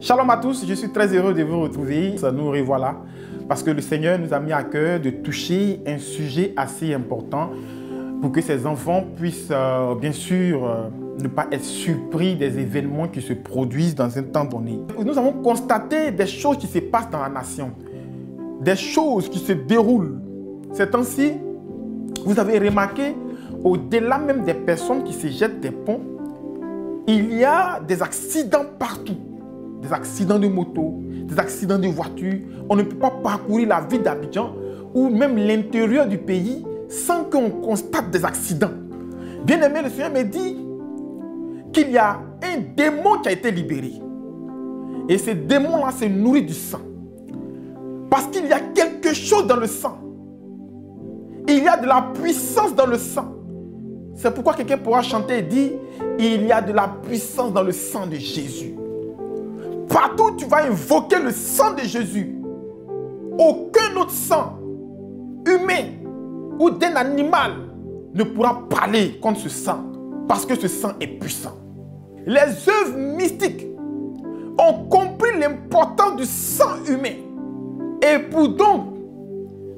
Shalom à tous, je suis très heureux de vous retrouver. Nous revoilà parce que le Seigneur nous a mis à cœur de toucher un sujet assez important pour que ces enfants puissent bien sûr ne pas être surpris des événements qui se produisent dans un temps donné. Nous avons constaté des choses qui se passent dans la nation, des choses qui se déroulent. Ces temps-ci, vous avez remarqué, au-delà même des personnes qui se jettent des ponts, il y a des accidents partout. Des accidents de moto, des accidents de voiture. On ne peut pas parcourir la ville d'Abidjan ou même l'intérieur du pays sans qu'on constate des accidents. Bien aimé, le Seigneur me dit qu'il y a un démon qui a été libéré. Et ce démon-là se nourrit du sang. Parce qu'il y a quelque chose dans le sang. Il y a de la puissance dans le sang. C'est pourquoi quelqu'un pourra chanter et dire il y a de la puissance dans le sang de Jésus. Partout où tu vas invoquer le sang de Jésus, aucun autre sang humain ou d'un animal ne pourra parler contre ce sang parce que ce sang est puissant. Les œuvres mystiques ont compris l'importance du sang humain et pour donc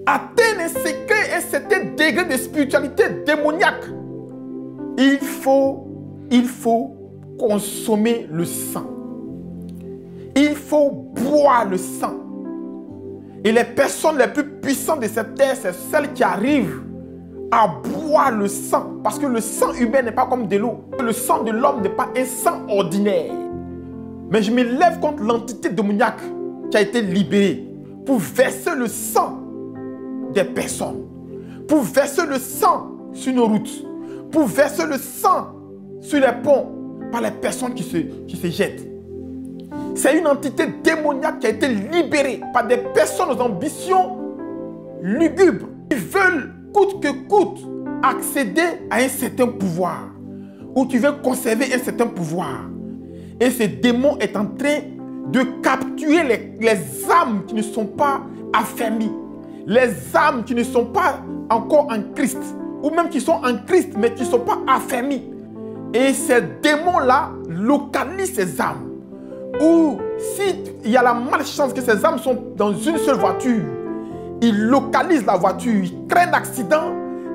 atteindre un certain degré de spiritualité démoniaque, il faut consommer le sang. Il faut boire le sang. Et les personnes les plus puissantes de cette terre, c'est celles qui arrivent à boire le sang. Parce que le sang humain n'est pas comme de l'eau. Le sang de l'homme n'est pas un sang ordinaire. Mais je me lève contre l'entité démoniaque qui a été libérée pour verser le sang des personnes. Pour verser le sang sur nos routes. Pour verser le sang sur les ponts par les personnes qui se jettent. C'est une entité démoniaque qui a été libérée par des personnes aux ambitions lugubres. Ils veulent coûte que coûte accéder à un certain pouvoir. Ou tu veux conserver un certain pouvoir. Et ce démon est en train de capturer les âmes qui ne sont pas affermies. Les âmes qui ne sont pas encore en Christ. Ou même qui sont en Christ mais qui ne sont pas affermies. Et ces démons-là localisent ces âmes. Ou s'il y a la malchance que ces âmes sont dans une seule voiture, ils localisent la voiture, ils créent un accident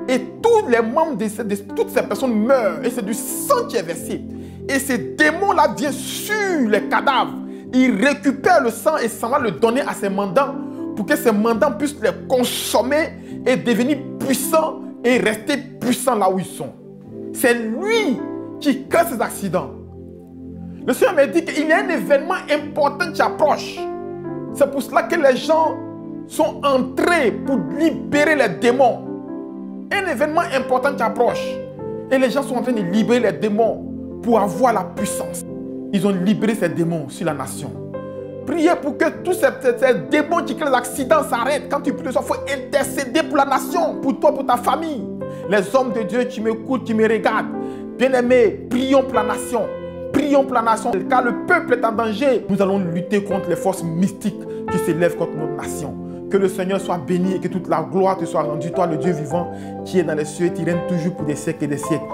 et tous les membres de toutes ces personnes meurent et c'est du sang qui est versé. Et ces démons-là viennent sur les cadavres, ils récupèrent le sang et s'en va le donner à ces mandants pour que ces mandants puissent les consommer et devenir puissants et rester puissants là où ils sont. C'est lui qui crée ces accidents. Le Seigneur me dit qu'il y a un événement important qui approche. C'est pour cela que les gens sont entrés pour libérer les démons. Un événement important qui approche. Et les gens sont en train de libérer les démons pour avoir la puissance. Ils ont libéré ces démons sur la nation. Priez pour que tous ces démons qui créent les accidents s'arrêtent. Quand tu pries, il faut intercéder pour la nation, pour toi, pour ta famille. Les hommes de Dieu qui m'écoutent, qui me regardent. Bien-aimés, prions pour la nation. Prions pour la nation, car le peuple est en danger. Nous allons lutter contre les forces mystiques qui s'élèvent contre notre nation. Que le Seigneur soit béni et que toute la gloire te soit rendue, toi le Dieu vivant qui est dans les cieux et qui règne toujours pour des siècles et des siècles.